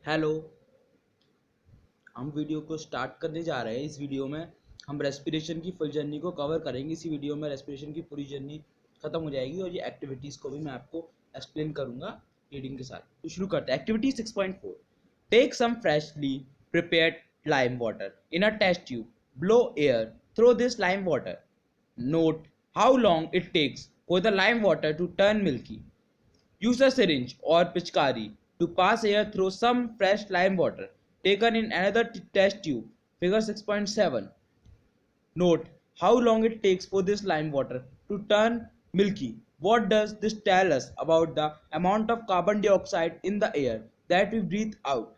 Hello. हम video को start करने जा रहे हैं। इस वीडियो में हम रेस्पिरेशन की फुल जर्नी को कवर करेंगे। इसी वीडियो में रेस्पिरेशन की पूरी जर्नी खत्म हो जाएगी और ये एक्टिविटीज़ को भी मैं आपको एक्सप्लेन करूंगा रीडिंग के साथ। तो शुरू करते हैं। Activity 6.4, take some freshly prepared lime water in a test tube, blow air through this lime water, note how long it takes for the lime water to turn milky, use a syringe or pichkari to pass air through some fresh lime water taken in another test tube. Figure 6.7. Note how long it takes for this lime water to turn milky. What does this tell us about the amount of carbon dioxide in the air that we breathe out?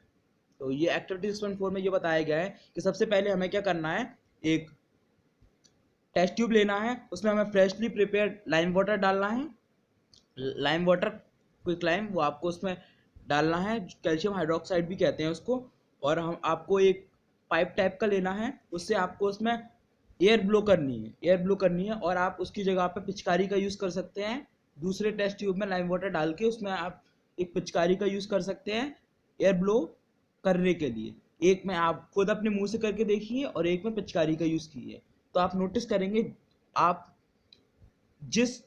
तो ये activity 6.4 में ये बताया गया है कि सबसे पहले हमें क्या करना है, एक टेस्ट ट्यूब लेना है, उसमें हमें फ्रेशली प्रिपेयर्ड लाइम वाटर डालना है। लाइम वाटर, क्विक लाइम, वो आपको उसमें डालना है, कैल्शियम हाइड्रोक्साइड भी कहते हैं उसको। और हम आपको एक पाइप टाइप का लेना है, उससे आपको उसमें एयर ब्लो करनी है और आप उसकी जगह पे पिचकारी का यूज़ कर सकते हैं। दूसरे टेस्ट ट्यूब में लाइम वाटर डाल के उसमें आप एक पिचकारी का यूज़ कर सकते हैं एयर ब्लो करने के लिए। एक में आप खुद अपने मुंह से करके देखिए और एक में पिचकारी का यूज़ कीजिए। तो आप नोटिस करेंगे, आप जिस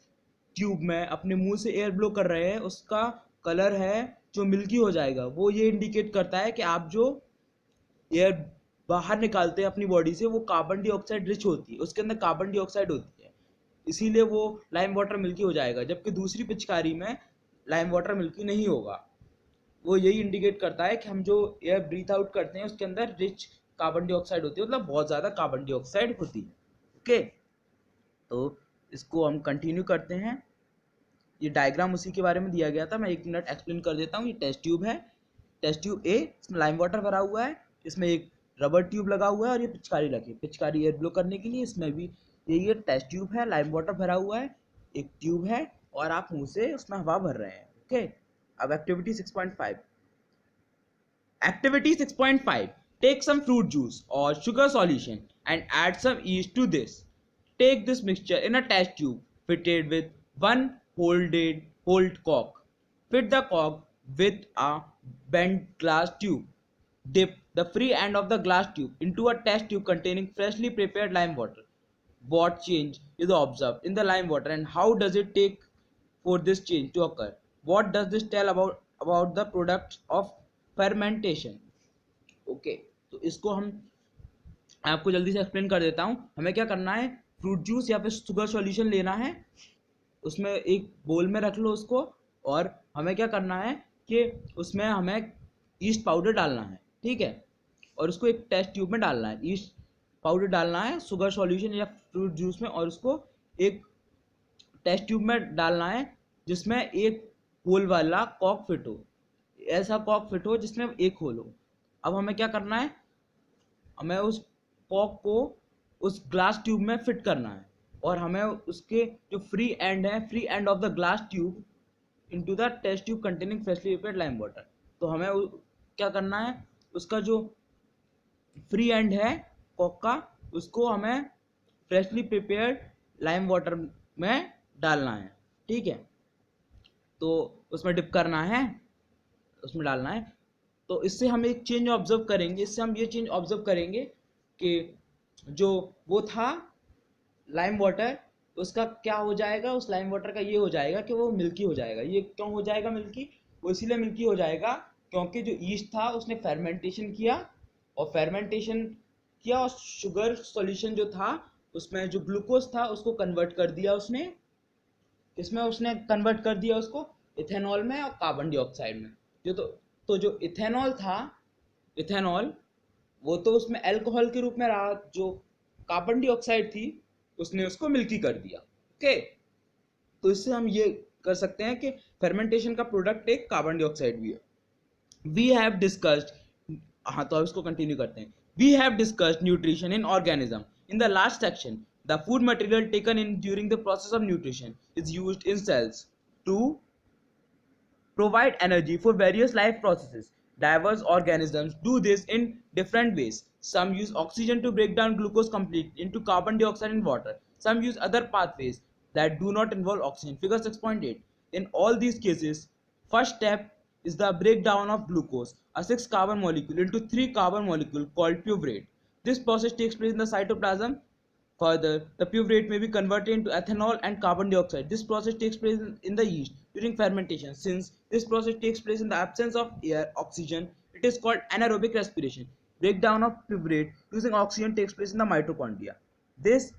ट्यूब में अपने मुंह से एयर ब्लो कर रहे हैं उसका कलर है जो मिल्की हो जाएगा, वो ये इंडिकेट करता है कि आप जो एयर बाहर निकालते हैं अपनी बॉडी से वो कार्बन डाइऑक्साइड रिच होती है, उसके अंदर कार्बन डाइऑक्साइड होती है, इसीलिए वो लाइम वाटर मिल्की हो जाएगा। जबकि दूसरी पिचकारी में लाइम वाटर मिल्की नहीं होगा। वो यही इंडिकेट करता है कि हम जो एयर ब्रीथ आउट करते हैं उसके अंदर रिच कार्बन डाइऑक्साइड होती है, मतलब बहुत ज़्यादा कार्बन डाइऑक्साइड होती है। ओके, तो इसको हम कंटिन्यू करते हैं। ये डायग्राम उसी के बारे में दिया गया था, मैं एक मिनट एक्सप्लेन कर देता हूँ। ये टेस्ट ट्यूब है, टेस्ट ट्यूब ए, इसमें लाइम वाटर भरा हुआ है, इसमें एक रबर ट्यूब लगा हुआ है और ये पिचकारी रखी है, पिचकारी एयर ब्लो करने के लिए। इसमें भी ये टेस्ट ट्यूब है, लाइम वाटर भरा हुआ है, एक ट्यूब है और आप मुंह से उसमें हवा भर रहे हैं। ओके, अब activity 6.5। Activity 6.5, take some fruit juice or sugar solution and add some yeast to this. Take this mixture in a test tube fitted with one hold cork. Fit the cork with a bent glass tube. Dip the free end of the glass tube into a test tube containing freshly prepared lime water. What change is observed in the lime water and how does it take for this change to occur? What does this tell about the products of fermentation? Okay, तो इसको हम आपको जल्दी से explain कर देता हूँ। हमें क्या करना है, फ्रूट जूस या फिर शुगर सॉल्यूशन लेना है, उसमें एक बोल में रख लो उसको, और हमें क्या करना है कि उसमें हमें ईस्ट पाउडर डालना है, ठीक है, और उसको एक टेस्ट ट्यूब में डालना है। ईस्ट पाउडर डालना है शुगर सॉल्यूशन या फ्रूट जूस में, और उसको एक टेस्ट ट्यूब में डालना है जिसमें एक होल वाला कॉक फिट हो, ऐसा कॉक फिट हो जिसमें एक होल हो। अब हमें क्या करना है, हमें उस कॉक को उस ग्लास ट्यूब में फिट करना है और हमें उसके जो फ्री एंड है, free end of the glass tube into the test tube containing freshly prepared lime water. तो हमें क्या करना है, उसका जो फ्री एंड है कॉक का, उसको हमें फ्रेशली प्रिपेयर्ड लाइम वाटर में डालना है, ठीक है। तो उसमें डिप करना है, उसमें डालना है। तो इससे हम एक चेंज ऑब्जर्व करेंगे, इससे हम ये चेंज ऑब्जर्व करेंगे कि जो वो था लाइम वाटर, उसका क्या हो जाएगा, उस लाइम वाटर का ये हो जाएगा कि वो मिल्की हो जाएगा। ये क्यों हो जाएगा मिल्की, वो इसीलिए मिल्की हो जाएगा क्योंकि जो ईस्ट था उसने फेर्मेंटेशन किया, और फेर्मेंटेशन किया और शुगर सॉल्यूशन जो था उसमें जो ग्लूकोज था उसको कन्वर्ट कर दिया उसने, इसमें उसने कन्वर्ट कर दिया उसको इथेनॉल में और कार्बन डाइऑक्साइड में। जो तो जो इथेनॉल था, इथेनॉल वो तो उसमें अल्कोहल के रूप में रहा, जो कार्बन डाइऑक्साइड थी उसने उसको मिल्की कर दिया। ओके, तो इससे हम ये कर सकते हैं कि फर्मेंटेशन का प्रोडक्ट एक कार्बन डाइऑक्साइड भी है। वी हैव डिस्कस्ड, हाँ तो अब इसको कंटिन्यू करते हैं। We have discussed nutrition in organism in the last section. The food material taken in during the process of nutrition is used in cells to provide energy for various life processes. Diverse organisms do this in different ways. Some use oxygen to break down glucose completely into carbon dioxide and water. Some use other pathways that do not involve oxygen. Figure 6.8. In all these cases, first step is the breakdown of glucose, a 6 carbon molecule, into 3 carbon molecule called purate. This process takes place in the cytoplasm. Further, the purate may be converted into ethanol and carbon dioxide. This process takes place in the yeast during fermentation. Since this process takes place in the absence of air, oxygen, it is called anaerobic respiration. Breakdown of purate using oxygen takes place in the mitochondria. This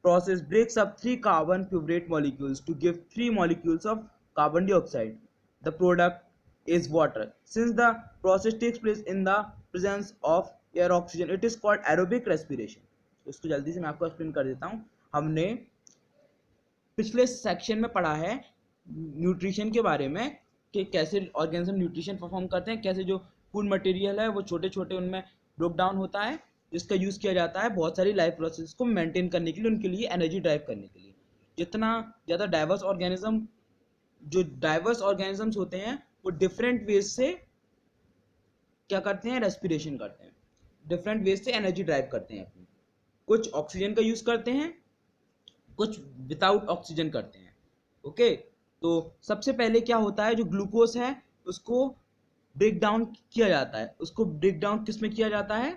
process breaks up 3 carbon purate molecules to give 3 molecules of carbon dioxide. The product is water. Since the process takes place in the presence of air, oxygen, it is called aerobic respiration. इसको जल्दी से मैं आपको explain कर देता हूँ. हमने पिछले सेक्शन में पढ़ा है न्यूट्रिशन के बारे में कि कैसे ऑर्गेनिज्म न्यूट्रिशन परफॉर्म करते हैं, कैसे जो फूड मटेरियल है वो छोटे छोटे उनमें ब्रेक डाउन होता है, जिसका यूज़ किया जाता है बहुत सारी लाइफ प्रोसेस को मेंटेन करने के लिए, उनके लिए एनर्जी ड्राइव करने के लिए. जितना ज़्यादा डाइवर्स ऑर्गेनिजम्स होते हैं वो डिफरेंट वेज से क्या करते हैं, रेस्पिरेशन करते हैं, डिफरेंट वेज से एनर्जी ड्राइव करते हैं अपनी. कुछ ऑक्सीजन का यूज़ करते हैं, कुछ विदाउट ऑक्सीजन करते हैं. ओके, तो सबसे पहले क्या होता है, जो ग्लूकोज है उसको ब्रेक डाउन किया जाता है. उसको ब्रेक डाउन किस में किया जाता है,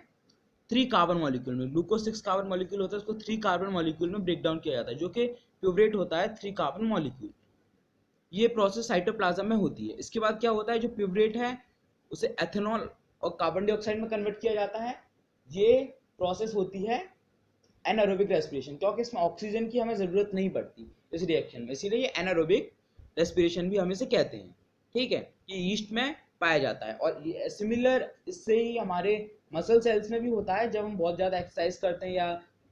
3 कार्बन मॉलिक्यूल में. ग्लूकोज 6 कार्बन मॉलिक्यूल होता है, उसको 3 कार्बन मॉलिक्यूल में ब्रेक डाउन किया जाता है, जो कि प्यूरेट होता है 3 कार्बन मॉलिक्यूल. ये प्रोसेस साइटोप्लाज्म में होती है. इसके बाद क्या होता है, जो प्यूरेट है उसे एथेनॉल और कार्बन डाइऑक्साइड में कन्वर्ट किया जाता है. ये प्रोसेस होती है एनारोबिक रेस्पिरेशन, क्योंकि इसमें ऑक्सीजन की हमें ज़रूरत नहीं पड़ती इस रिएक्शन में, इसीलिए ये एनारोबिक रेस्पिरेशन भी हम इसे कहते हैं. ठीक है, ये ईस्ट में पाया जाता है. और सिमिलर इससे ही हमारे मसल सेल्स में भी होता है. जब हम बहुत ज़्यादा एक्सरसाइज करते हैं या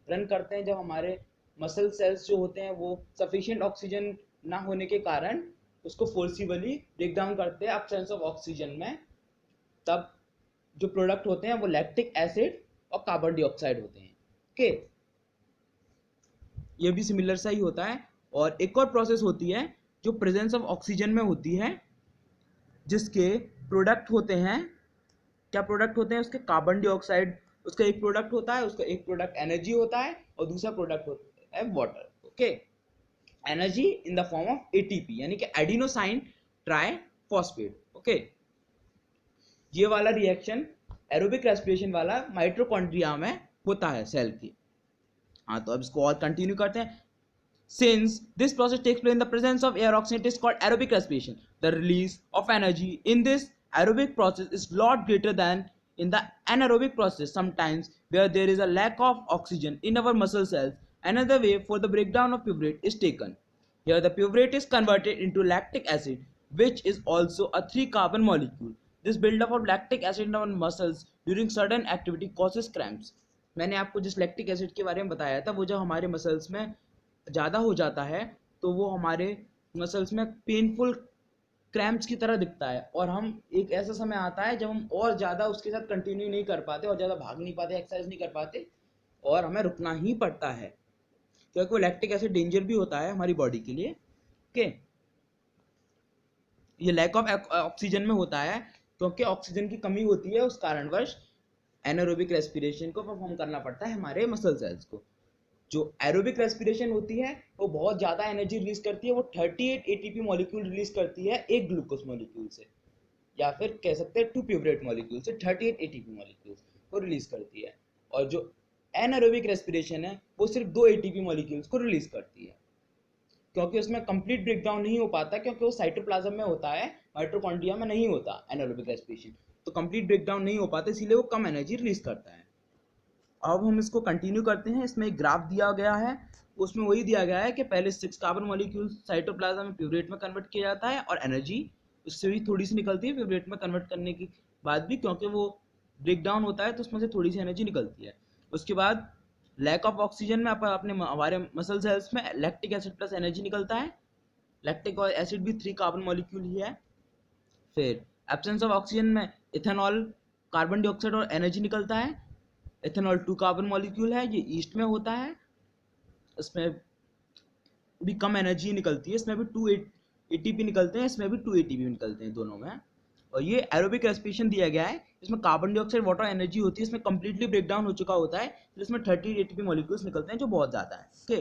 रन करते हैं, जब हमारे मसल सेल्स जो होते हैं वो सफिशिएंट ऑक्सीजन ना होने के कारण उसको फोर्सिबली ब्रेक डाउन करते हैं एब्सेंस ऑफ ऑक्सीजन में, तब जो प्रोडक्ट होते हैं वो लैक्टिक एसिड और कार्बन डाइऑक्साइड होते हैं. ओके, ये भी सिमिलर सा ही होता है. और एक और प्रोसेस होती है जो प्रेजेंस ऑफ ऑक्सीजन में होती है, जिसके प्रोडक्ट होते हैं, क्या प्रोडक्ट होते हैं उसके, कार्बन डाइऑक्साइड उसका एक प्रोडक्ट होता है, उसका एक प्रोडक्ट एनर्जी होता है और दूसरा प्रोडक्ट होता है water. Okay, energy in the form of ATP यानी कि एडिनोसाइन ट्राइफॉस्फेट. ओके, ये वाला रिएक्शन एरोबिक रेस्पिरेशन वाला माइटोकॉन्ड्रिया में होता है सेल की. हाँ, तो अब इसको और कंटिन्यू करते हैं. Since this process takes place in the presence of air, oxygen, it is called aerobic respiration. The release of energy in this aerobic process is lot greater than in the anaerobic process. Sometimes where there is a lack of oxygen in our muscle cells, another way for the breakdown of purate is taken. Here the purate is converted into lactic acid, which is also a 3 carbon molecule. This buildup of lactic acid in our muscles during sudden activity causes cramps. मैंने आपको जिस lactic acid के बारे में बताया था, वो जब हमारे मसल्स में ज़्यादा हो जाता है तो वो हमारे मसल्स में पेनफुल क्रैम्प्स की तरह दिखता है. और हम एक ऐसा समय आता है जब हम और ज़्यादा उसके साथ कंटिन्यू नहीं कर पाते और ज़्यादा भाग नहीं पाते, एक्सरसाइज नहीं कर पाते और हमें रुकना ही पड़ता है, क्योंकि वो लैक्टिक एसिड डेंजर भी होता है हमारी बॉडी के लिए. ओके, ये लैक ऑफ ऑक्सीजन में होता है क्योंकि ऑक्सीजन की कमी होती है, उस कारणवश एनारोबिक रेस्पिरेशन को परफॉर्म करना पड़ता है हमारे मसल सेल्स को. जो एरोबिक रेस्पिरेशन होती है वो बहुत ज़्यादा एनर्जी रिलीज करती है. वो 38 एटीपी मॉलिक्यूल रिलीज करती है एक ग्लूकोज मॉलिक्यूल से, या फिर कह सकते हैं 2 प्यूरेट मॉलिक्यूल से 38 एटीपी मॉलिक्यूल को रिलीज करती है. और जो एनारोबिक रेस्पिरेशन है वो सिर्फ 2 एटीपी मॉलिक्यूल्स को रिलीज करती है, क्योंकि उसमें कंप्लीट ब्रेकडाउन नहीं हो पाता, क्योंकि वो साइटोप्लाज्म में होता है, माइटोकॉन्ड्रिया में नहीं होता एनारोबिक रेस्पिरेशन, तो कंप्लीट ब्रेकडाउन नहीं हो पाता, इसीलिए वो कम एनर्जी रिलीज करता है. अब हम इसको कंटिन्यू करते हैं. इसमें एक ग्राफ दिया गया है, उसमें वही दिया गया है कि पहले 6 कार्बन मॉलिक्यूल साइटोप्लाज्म में प्यूरेट में कन्वर्ट किया जाता है और एनर्जी उससे भी थोड़ी सी निकलती है प्यूरेट में कन्वर्ट करने के बाद भी, क्योंकि वो ब्रेक डाउन होता है तो उसमें से थोड़ी सी एनर्जी निकलती है. उसके बाद लैक ऑफ ऑक्सीजन में अपने हमारे मसल सेल्स में लैक्टिक एसिड प्लस एनर्जी निकलता है. लैक्टिक एसिड भी 3 कार्बन मॉलिक्यूल ही है. फिर एब्सेंस ऑफ ऑक्सीजन में इथेनॉल, कार्बन डाइऑक्साइड और एनर्जी निकलता है. इथेनॉल 2 कार्बन मॉलिक्यूल है, ये ईस्ट में होता है, इसमें भी कम एनर्जी निकलती है, इसमें भी 2 एटीपी निकलते हैं, इसमें भी 2 एटीपी निकलते हैं दोनों में. और ये एरोबिक रेस्पिरेशन दिया गया है, इसमें कार्बन डाइऑक्साइड वाटर एनर्जी होती है, इसमें कंप्लीटली ब्रेकडाउन हो चुका होता है, तो इसमें 30 एटीपी मॉलिक्यूल्स निकलते हैं जो बहुत ज़्यादा है. ओके,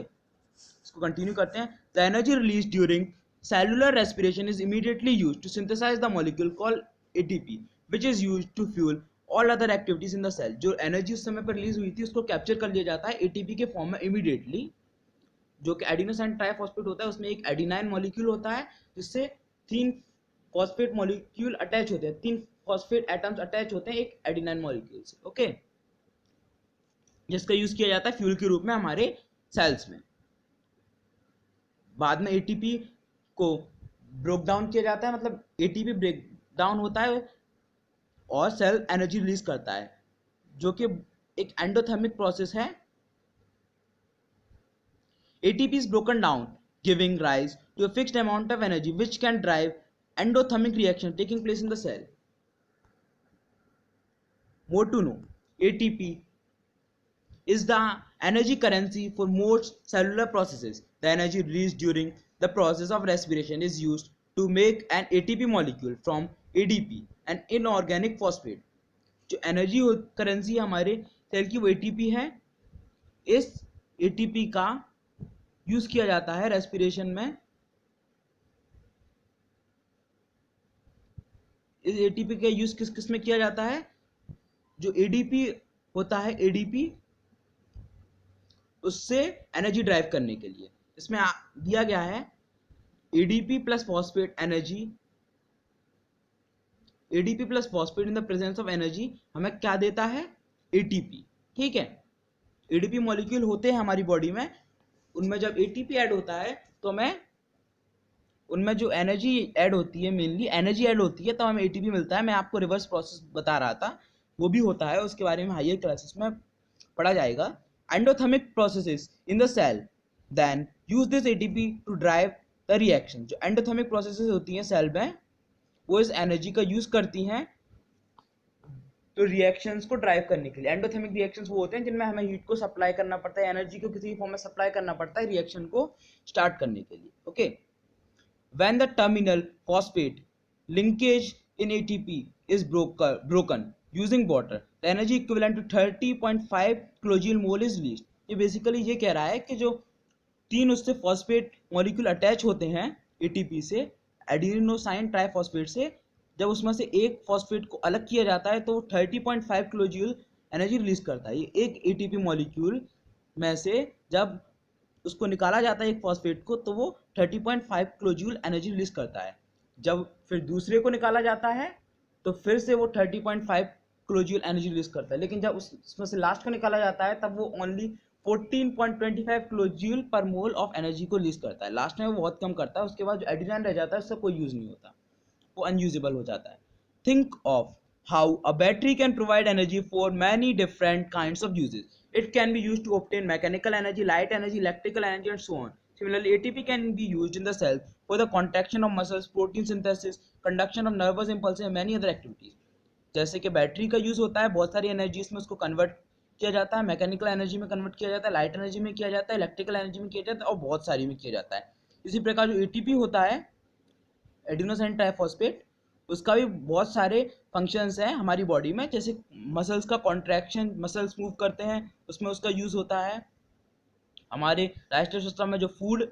इसको कंटिन्यू करते हैं. The energy release during cellular respiration is immediately used to synthesize the molecule called ATP, which is used to fuel all other activities in the cell. जो एनर्जी उस समय पर रिलीज हुई थी उसको कैप्चर कर लिया जाता है एटीपी के फॉर्म में इमीडिएटली, जो कि एडिनोसाइन ट्राइफॉस्फेट होता है, उसमें एक एडिनाइन मॉलिक्यूल होता है जिससे 3 फॉस्फेट मॉलिक्यूल अटैच होते हैं, 3 फॉस्फेट एटम्स अटैच होते हैं एक एडिनाइन मॉलिक्यूल से, ओके, जिसका यूज किया जाता है फ्यूल के रूप में हमारे सेल्स में। बाद में एटीपी को ब्रेक डाउन किया जाता है, मतलब एटीपी ब्रेक डाउन होता है और सेल एनर्जी रिलीज करता है, जो कि एक एंडोथर्मिक प्रोसेस है। ATP is broken down, giving rise to a fixed amount of energy which can drive endothermic reaction taking place in the cell. More to know, ATP is the energy currency for most cellular processes. The energy released during the process of respiration is used to make an ATP molecule from ADP, an inorganic phosphate. जो energy currency हमारे cell की वो ATP है। इस ATP का use किया जाता है रेस्पिरेशन में। इस एटीपी का यूज किस किस में किया जाता है? जो एडीपी होता है, एडीपी, उससे एनर्जी ड्राइव करने के लिए इसमें दिया गया है ADP plus phosphate energy, ADP plus phosphate in the presence of energy हमें क्या देता है? एटीपी। ठीक है, एडीपी मॉलिक्यूल होते हैं हमारी बॉडी में, उनमें जब एटीपी ऐड होता है तो हमें उनमें जो एनर्जी ऐड होती है, मेनली एनर्जी ऐड होती है, तो हमें एटीपी मिलता है। मैं आपको रिवर्स प्रोसेस बता रहा था, वो भी होता है, उसके बारे में हायर क्लासेस में पढ़ा जाएगा। Endothermic processes in the cell then use this ATP to drive the reaction. जो एंडोथर्मिक प्रोसेसेस होती हैं सेल में, वो इस एनर्जी का यूज करती हैं तो रिएक्शंस को ड्राइव करने के लिए। एंडोथर्मिक रिएक्शंस वो होते हैं जिनमें हमें हीट को सप्लाई करना पड़ता है, एनर्जी को किसी फॉर्म में सप्लाई करना पड़ता है रिएक्शन को स्टार्ट करने के लिए। Okay, when the terminal phosphate linkage in ATP is broken using water, the energy equivalent to 30.5 kilojoule mole is released. ये बेसिकली ये कह रहा है कि जो 3 उससे फॉस्फेट मॉलिक्यूल अटैच होते हैं एटीपी से, एडिनोसाइन ट्राइफॉस्फेट से, जब उसमें से एक फॉस्फेट को अलग किया जाता है तो 30.5 किलोजूल एनर्जी रिलीज करता है। ये एक एटीपी मॉलिक्यूल में से जब उसको निकाला जाता है एक फॉस्फेट को, तो वो 30.5 किलोजूल एनर्जी रिलीज करता है। जब फिर दूसरे को निकाला जाता है तो फिर से वो 30.5 किलोजूल एनर्जी रिलीज करता है, लेकिन जब उसमें से लास्ट को निकाला जाता है तब वो ओनली 14.25 किलोजूल पर मोल ऑफ एनर्जी को रिलीज करता है। लास्ट में वो बहुत कम करता है, उसके बाद जो एडिनाइन रह जाता है उससे कोई यूज नहीं होता, वो अनयूजेबल हो जाता है। Think of how a battery can provide energy for many different kinds of uses. It can be used to obtain mechanical energy, light energy, electrical energy and so on. Similarly, ATP can be used in the cell for the contraction of muscles, protein synthesis, conduction of nervous impulses and many other activities. जैसे कि battery का use होता है बहुत सारी energies में, उसको convert किया जाता है, मैकेनिकल एनर्जी में कन्वर्ट किया जाता है, लाइट एनर्जी में किया जाता है, इलेक्ट्रिकल एनर्जी में किया जाता है और बहुत सारी में किया जाता है। इसी प्रकार जो एटीपी होता है, एडिनोसाइन ट्राइफॉस्फेट, उसका भी बहुत सारे फंक्शंस हैं हमारी बॉडी में, जैसे मसल्स का कॉन्ट्रैक्शन, मसल्स मूव करते हैं उसमें उसका यूज होता है। हमारे डाइजेस्टिव सिस्टम में जो फूड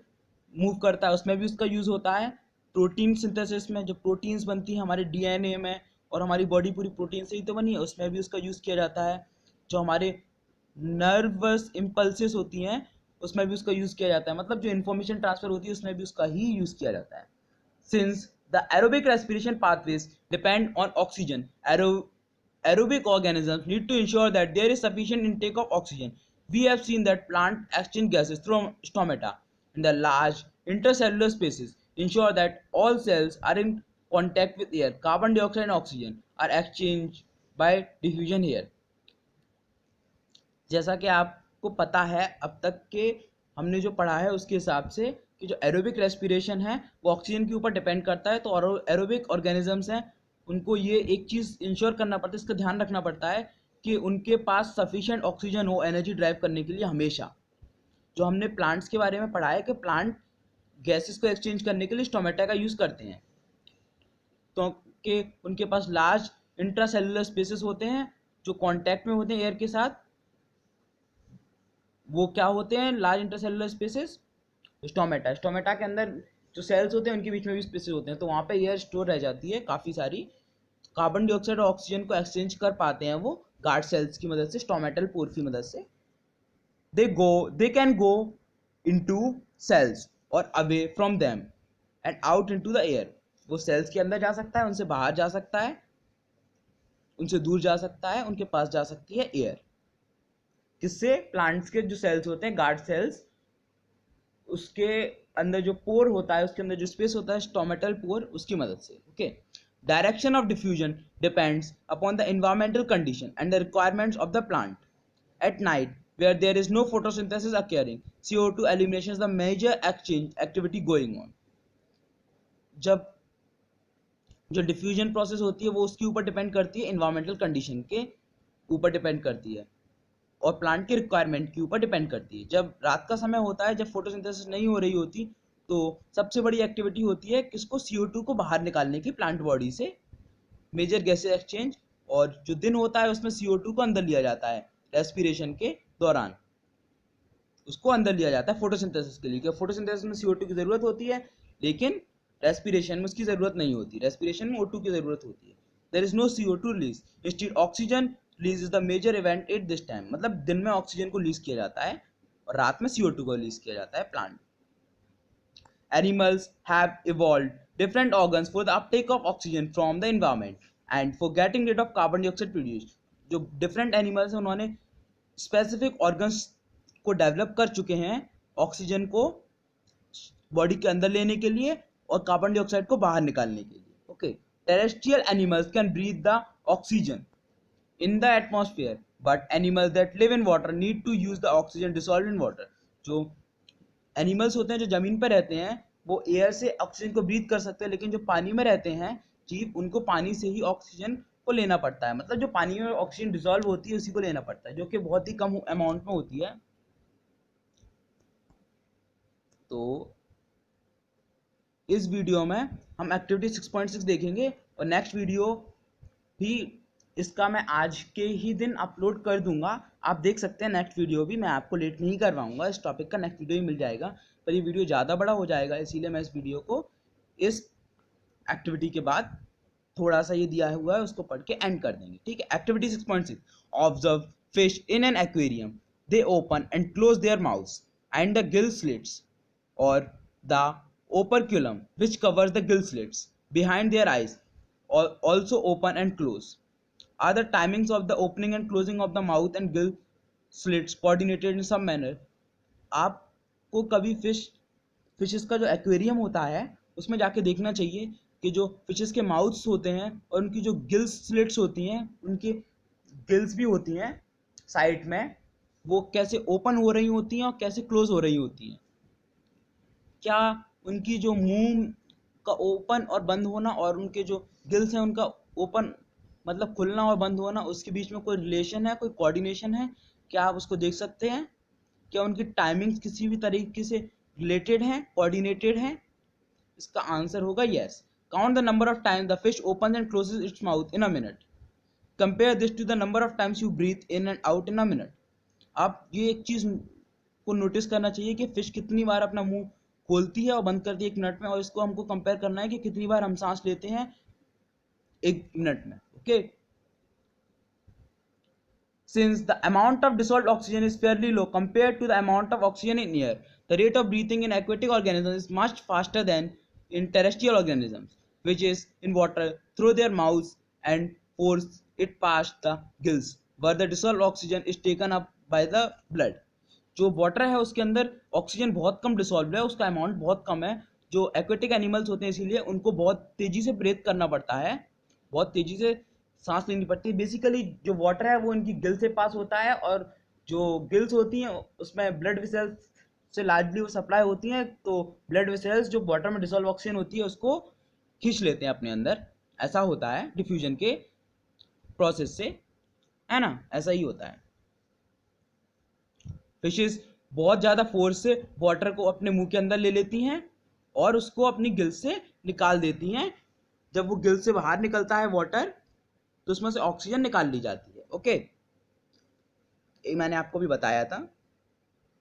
मूव करता है उसमें भी उसका यूज होता है। प्रोटीन सिंथेसिस में जो प्रोटीन्स बनती हैं हमारे डीएनए में, और हमारी बॉडी पूरी प्रोटीन से ही तो बनी है, उसमें भी उसका यूज किया जाता है। जो हमारे नर्वस इम्पल्सेस होती हैं उसमें भी उसका यूज किया जाता है, मतलब जो इन्फॉर्मेशन ट्रांसफर होती है उसमें भी उसका ही यूज किया जाता है। Since the aerobic respiration pathways depend on oxygen, aerobic organisms need to ensure that there is sufficient intake of oxygen. We have seen that plant exchange gases through stomata in the large intercellular spaces, ensure that all cells are in contact with air. Carbon dioxide and oxygen are exchanged by diffusion here. जैसा कि आपको पता है अब तक के हमने जो पढ़ा है उसके हिसाब से कि जो एरोबिक रेस्पिरेशन है वो ऑक्सीजन के ऊपर डिपेंड करता है, तो एरोबिक ऑर्गेनिजम्स हैं उनको ये एक चीज़ इंश्योर करना पड़ता है, इसका ध्यान रखना पड़ता है कि उनके पास सफिशिएंट ऑक्सीजन हो एनर्जी ड्राइव करने के लिए हमेशा। जो हमने प्लांट्स के बारे में पढ़ा है कि प्लांट गैसेस को एक्सचेंज करने के लिए स्टोमेटा का यूज़ करते हैं, तो कि उनके पास लार्ज इंट्रासेलुलर स्पेसेस होते हैं जो कॉन्टैक्ट में होते हैं एयर के साथ। वो क्या होते हैं लार्ज इंट्रासेलुलर स्पेसेस? स्टोमेटा के अंदर जो सेल्स होते हैं उनके बीच में भी स्पेसेस होते हैं, तो वहाँ पे एयर स्टोर रह जाती है काफ़ी सारी। कार्बन डाइऑक्साइड और ऑक्सीजन को एक्सचेंज कर पाते हैं वो गार्ड सेल्स की मदद से, स्टोमेटल पोर की मदद से। they can go into cells or away from them and out into the air। वो सेल्स के अंदर जा सकता है, उनसे बाहर जा सकता है, उनसे दूर जा सकता है, उनके पास जा सकती है एयर। किससे? प्लांट्स के जो सेल्स होते हैं गार्ड सेल्स, उसके अंदर जो पोर होता है, उसके अंदर जो स्पेस होता है स्टोमेटल पोर, उसकी मदद से। Okay, direction of diffusion depends upon the environmental condition and the requirements of the plant. At night where there is no photosynthesis occurring, CO2 elimination is the major exchange activity going on। जब जो diffusion process होती है वो उसके ऊपर depend करती है, environmental condition के ऊपर डिपेंड करती है और प्लांट के रिक्वायरमेंट के ऊपर डिपेंड करती है। जब रात का समय होता है, जब फोटोसिंथेसिस नहीं हो रही होती, तो सबसे बड़ी एक्टिविटी होती है किसको? CO2 को बाहर निकालने की प्लांट बॉडी से, मेजर गैसेज एक्सचेंज। और जो दिन होता है उसमें CO2 को अंदर लिया जाता है रेस्पिरेशन के दौरान, उसको अंदर लिया जाता है फोटोसिंथेसिस के लिए। क्योंकि फोटोसिंथेसिस में CO2 की जरूरत होती है, लेकिन रेस्पिरेशन में उसकी जरूरत नहीं होती। रेस्पिरेशन में O2 की जरूरत होती है। There is no CO2 release, instead oxygen release is the major event at this time. मतलब दिन में ऑक्सीजन को रिलीज किया जाता है और रात में CO2 को रिलीज किया जाता है plant. Animals have evolved different organs for the uptake of oxygen from the environment and for getting rid of carbon dioxide produced। जो डिफरेंट एनिमल्स हैं उन्होंने स्पेसिफिक ऑर्गन्स को डेवलप कर चुके हैं ऑक्सीजन को बॉडी के अंदर लेने के लिए और कार्बन डाइऑक्साइड को बाहर निकालने के लिए। Okay, terrestrial animals can breathe the oxygen in the atmosphere, but animals that live in water need to use the oxygen dissolved in water। जो एनिमल्स होते हैं जो जमीन पर रहते हैं वो एयर से ऑक्सीजन को ब्रीथ कर सकते हैं, लेकिन जो पानी में रहते हैं जीव, उनको पानी से ही ऑक्सीजन को लेना पड़ता है। मतलब जो पानी में ऑक्सीजन डिसॉल्व होती है उसी को लेना पड़ता है, जो कि बहुत ही कम अमाउंट में होती है। तो इस वीडियो में हम एक्टिविटी 6.6 देखेंगे और नेक्स्ट वीडियो भी इसका मैं आज के ही दिन अपलोड कर दूंगा। आप देख सकते हैं नेक्स्ट वीडियो भी, मैं आपको लेट नहीं करवाऊंगा, इस टॉपिक का नेक्स्ट वीडियो ही मिल जाएगा। पर ये वीडियो ज़्यादा बड़ा हो जाएगा, इसीलिए मैं इस वीडियो को इस एक्टिविटी के बाद थोड़ा सा ये दिया हुआ है उसको पढ़ के एंड कर देंगे। ठीक है, activity 6.6, observe fish in an aquarium. They open and close there mouths and the gill slits और the operculum which covers the gill slits behind their eyes also open and close। Are the timings of the opening and closing of the mouth and gill slits coordinated in some manner? आपको कभी fishes का जो aquarium होता है उसमें जाके देखना चाहिए कि जो फिशेस के माउथ्स होते हैं और उनकी जो गिल स्लिट्स होती हैं, उनकी गिल्स भी होती हैं साइड में, वो कैसे ओपन हो रही होती हैं और कैसे क्लोज हो रही होती हैं। क्या उनकी जो मुंह का ओपन और बंद होना और उनके जो गिल्स हैं उनका ओपन मतलब खुलना और बंद होना, उसके बीच में कोई रिलेशन है, कोई कोऑर्डिनेशन है? क्या आप उसको देख सकते हैं? क्या उनकी टाइमिंग्स किसी भी तरीके से रिलेटेड हैं, कोऑर्डिनेटेड हैं? इसका आंसर होगा yes. Count the number of time the fish open and closes its mouth in a minute. Compare this to the number of times you breathe in and out in a minute. आप ये एक चीज को notice करना चाहिए कि fish कितनी बार अपना मुंह खोलती है और बंद करती है एक मिनट में, और इसको हमको कंपेयर करना है कि कितनी बार हम सांस लेते हैं एक मिनट में। Okay, since the amount of dissolved oxygen is fairly low compared to the amount of oxygen in air, the rate of breathing in aquatic organisms is much faster than in terrestrial organisms which is in water through their mouths and force it past the gills where the dissolved oxygen is taken up by the blood। जो water है उसके अंदर oxygen बहुत कम dissolve है, उसका amount बहुत कम है। जो एक्वेटिक एनिमल्स होते हैं इसीलिए उनको बहुत तेजी से ब्रेथ करना पड़ता है, बहुत तेजी से सांस लेनी पड़ती है। बेसिकली जो वाटर है वो इनकी गिल से पास होता है और जो गिल्स होती हैं उसमें ब्लड वेसल्स से लार्जली वो सप्लाई होती हैं, तो ब्लड वेसल्स जो वाटर में डिसॉल्व ऑक्सीजन होती है उसको खींच लेते हैं अपने अंदर। ऐसा होता है डिफ्यूजन के प्रोसेस से, है ना, ऐसा ही होता है। फिशेस बहुत ज़्यादा फोर्स से वाटर को अपने मुंह के अंदर ले लेती हैं और उसको अपनी गिल से निकाल देती हैं। जब वो गिल से बाहर निकलता है वाटर तो उसमें से ऑक्सीजन निकाल ली जाती है। ओके, मैंने आपको भी बताया था।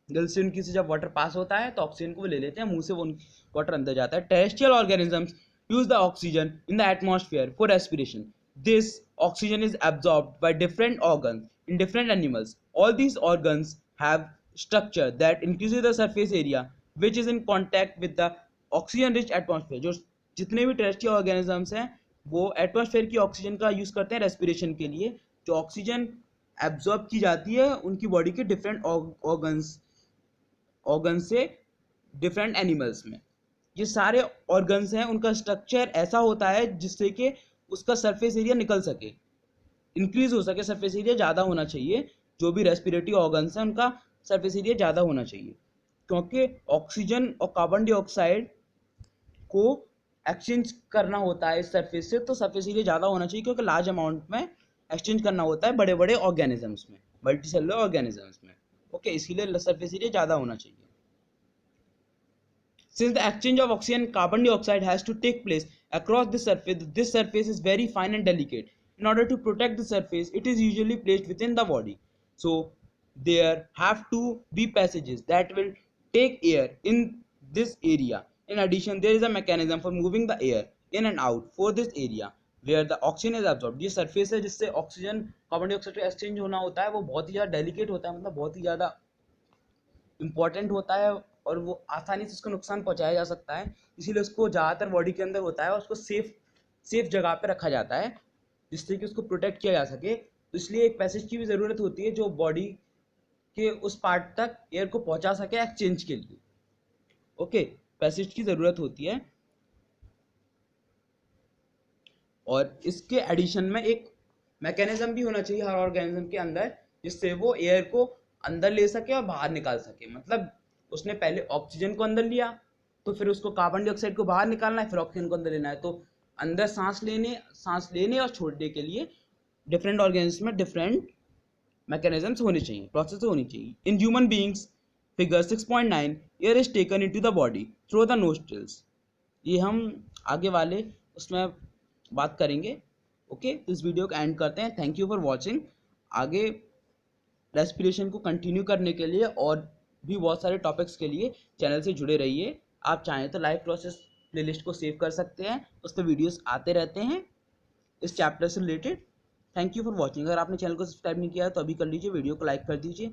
दिल से उनकी से जब वाटर पास होता है तो ऑक्सीजन को वो ले लेते हैं, मुंह से वो वाटर अंदर जाता है। Terrestrial organisms use the oxygen in the atmosphere for respiration. This oxygen is absorbed by different organs in different animals. All these organs have structure that increases the surface area which is in contact with the oxygen rich atmosphere. जो जितने भी terrestrial organisms हैं वो atmosphere की oxygen का use करते हैं respiration के लिए। जो ऑक्सीजन एब्जॉर्ब की जाती है उनकी बॉडी के डिफरेंट ऑर्गन से डिफरेंट एनिमल्स में। ये सारे ऑर्गन्स हैं, उनका स्ट्रक्चर ऐसा होता है जिससे कि उसका सरफेस एरिया निकल सके, इंक्रीज हो सके, सरफेस एरिया ज़्यादा होना चाहिए। जो भी रेस्पिरेटरी ऑर्गन्स हैं उनका सरफेस एरिया ज़्यादा होना चाहिए, क्योंकि ऑक्सीजन और कार्बन डाइऑक्साइड को एक्सचेंज करना होता है इस सरफेस से, तो सरफेस एरिया ज़्यादा होना चाहिए क्योंकि लार्ज अमाउंट में एक्सचेंज करना होता है बड़े बड़े ऑर्गेनिजम्स में, मल्टीसेलुलर ऑर्गेनिजम्स में। ओके, इसीलिए सरफेस एरिया ज़्यादा होना चाहिए। Since the exchange of oxygen and carbon dioxide has to take place across this surface is very fine and delicate. In order to protect the surface, it is usually placed within the body. So there have to be passages that will take air in this area. In addition, there is a mechanism for moving the air in and out for this area where the oxygen is absorbed. ये surface है जिससे oxygen carbon dioxide का exchange होना होता है, वो बहुत ही ज़्यादा डेलिकेट होता है, मतलब बहुत ही ज़्यादा इंपॉर्टेंट होता है और वो आसानी से उसको नुकसान पहुंचाया जा सकता है। इसीलिए उसको ज़्यादातर बॉडी के अंदर होता है और उसको सेफ जगह पे रखा जाता है जिससे कि उसको प्रोटेक्ट किया जा सके। तो इसलिए एक पैसेज की भी ज़रूरत होती है जो बॉडी के उस पार्ट तक एयर को पहुंचा सके एक्सचेंज के लिए। ओके, पैसेज की ज़रूरत होती है। और इसके एडिशन में एक मैकेनिज्म भी होना चाहिए हर ऑर्गेनिज्म के अंदर जिससे वो एयर को अंदर ले सके और बाहर निकाल सके। मतलब उसने पहले ऑक्सीजन को अंदर लिया तो फिर उसको कार्बन डाइऑक्साइड को बाहर निकालना है, फिर ऑक्सीजन को अंदर लेना है। तो अंदर सांस लेने और छोड़ने के लिए डिफरेंट ऑर्गेनिज्म में डिफरेंट मैकेनिज्म्स होने चाहिए, प्रोसेस होनी चाहिए। In human beings figure 6.9 air is taken into the body through the nostrils. ये हम आगे वाले उसमें बात करेंगे। ओके, तो इस वीडियो को एंड करते हैं। Thank you for watching. आगे रेस्पिरेशन को कंटिन्यू करने के लिए और भी बहुत सारे टॉपिक्स के लिए चैनल से जुड़े रहिए। आप चाहें तो लाइफ प्रोसेस प्लेलिस्ट को सेव कर सकते हैं, उस पर वीडियोस आते रहते हैं इस चैप्टर से related. Thank you for watching. अगर आपने चैनल को सब्सक्राइब नहीं किया है तो अभी कर लीजिए, वीडियो को लाइक कर दीजिए।